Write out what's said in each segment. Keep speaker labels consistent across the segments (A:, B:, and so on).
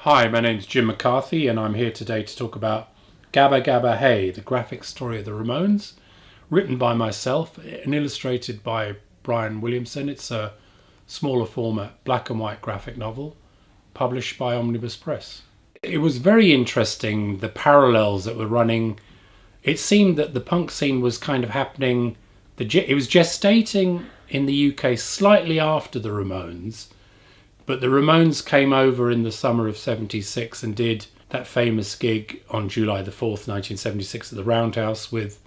A: Hi, my name's Jim McCarthy and I'm here today to talk about Gabba Gabba Hey, the graphic story of the Ramones, written by myself and illustrated by Brian Williamson. It's a smaller format black and white graphic novel published by Omnibus Press. It was very interesting, the parallels that were running. It seemed that the punk scene was kind of happening, it was gestating in the UK slightly after the Ramones. But the Ramones came over in the summer of '76 and did that famous gig on July the 4th, 1976 at the Roundhouse with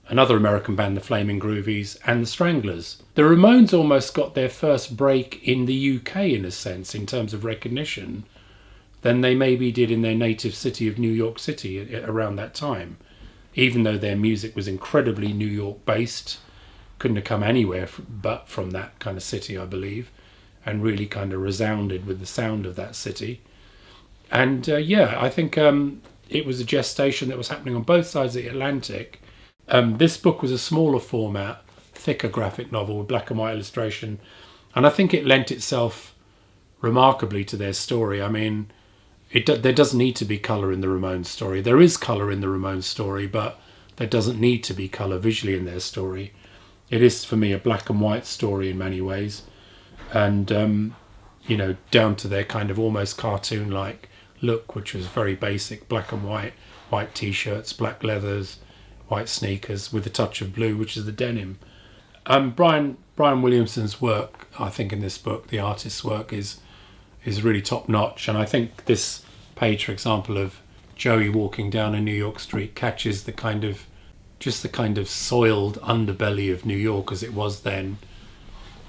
A: another American band, the Flaming Groovies, and the Stranglers. The Ramones almost got their first break in the UK, in a sense, in terms of recognition, than they maybe did in their native city of New York City around that time. Even though their music was incredibly New York based, couldn't have come anywhere but from that kind of city, I believe, and really kind of resounded with the sound of that city. And I think it was a gestation that was happening on both sides of the Atlantic. This book was a smaller format, thicker graphic novel with black and white illustration, and I think it lent itself remarkably to their story. I mean, there doesn't need to be colour in the Ramones story. There is colour in the Ramones story, but there doesn't need to be colour visually in their story. It is, for me, a black and white story in many ways. And, down to their kind of almost cartoon-like look, which was very basic, black and white t-shirts, black leathers, white sneakers with a touch of blue, which is the denim. Brian Williamson's work, I think, in this book, the artist's work, is really top-notch. And I think this page, for example, of Joey walking down a New York street catches the kind of soiled underbelly of New York as it was then.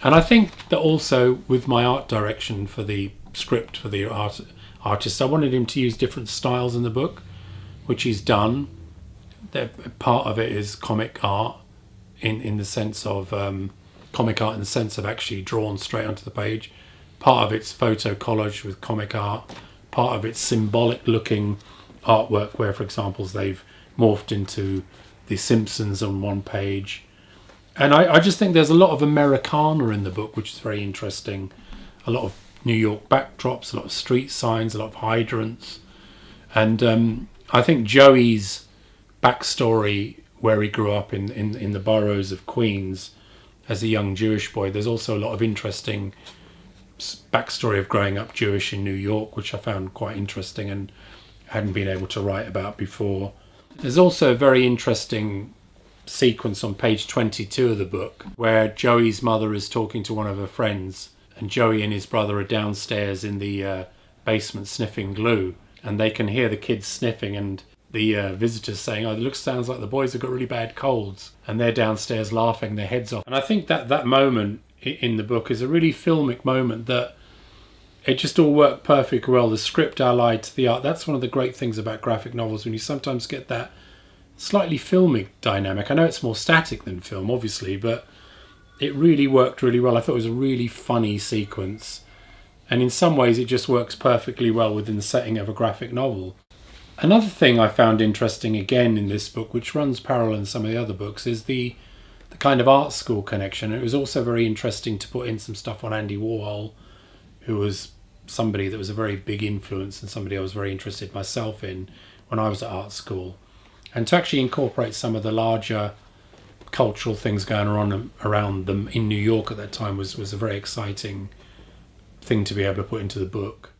A: And I think that also with my art direction for the script for the artist, I wanted him to use different styles in the book, which he's done. Part of it is comic art in the sense of comic art in the sense of actually drawn straight onto the page. Part of it's photo collage with comic art. Part of it's symbolic looking artwork where, for example, they've morphed into the Simpsons on one page. And I just think there's a lot of Americana in the book, which is very interesting. A lot of New York backdrops, a lot of street signs, a lot of hydrants. And I think Joey's backstory, where he grew up in the boroughs of Queens as a young Jewish boy, there's also a lot of interesting backstory of growing up Jewish in New York, which I found quite interesting and hadn't been able to write about before. There's also a very interesting sequence on page 22 of the book where Joey's mother is talking to one of her friends, and Joey and his brother are downstairs in the basement sniffing glue, and they can hear the kids sniffing and the visitors saying, sounds like the boys have got really bad colds, and they're downstairs laughing their heads off. And I think that moment in the book is a really filmic moment that it just all worked perfectly well. The script allied to the art. That's one of the great things about graphic novels, when you sometimes get that slightly filmic dynamic. I know it's more static than film, obviously, but it really worked really well. I thought it was a really funny sequence, and in some ways it just works perfectly well within the setting of a graphic novel. Another thing I found interesting again in this book, which runs parallel in some of the other books, is the kind of art school connection. It was also very interesting to put in some stuff on Andy Warhol, who was somebody that was a very big influence and somebody I was very interested myself in when I was at art school. And to actually incorporate some of the larger cultural things going on around them in New York at that time was a very exciting thing to be able to put into the book.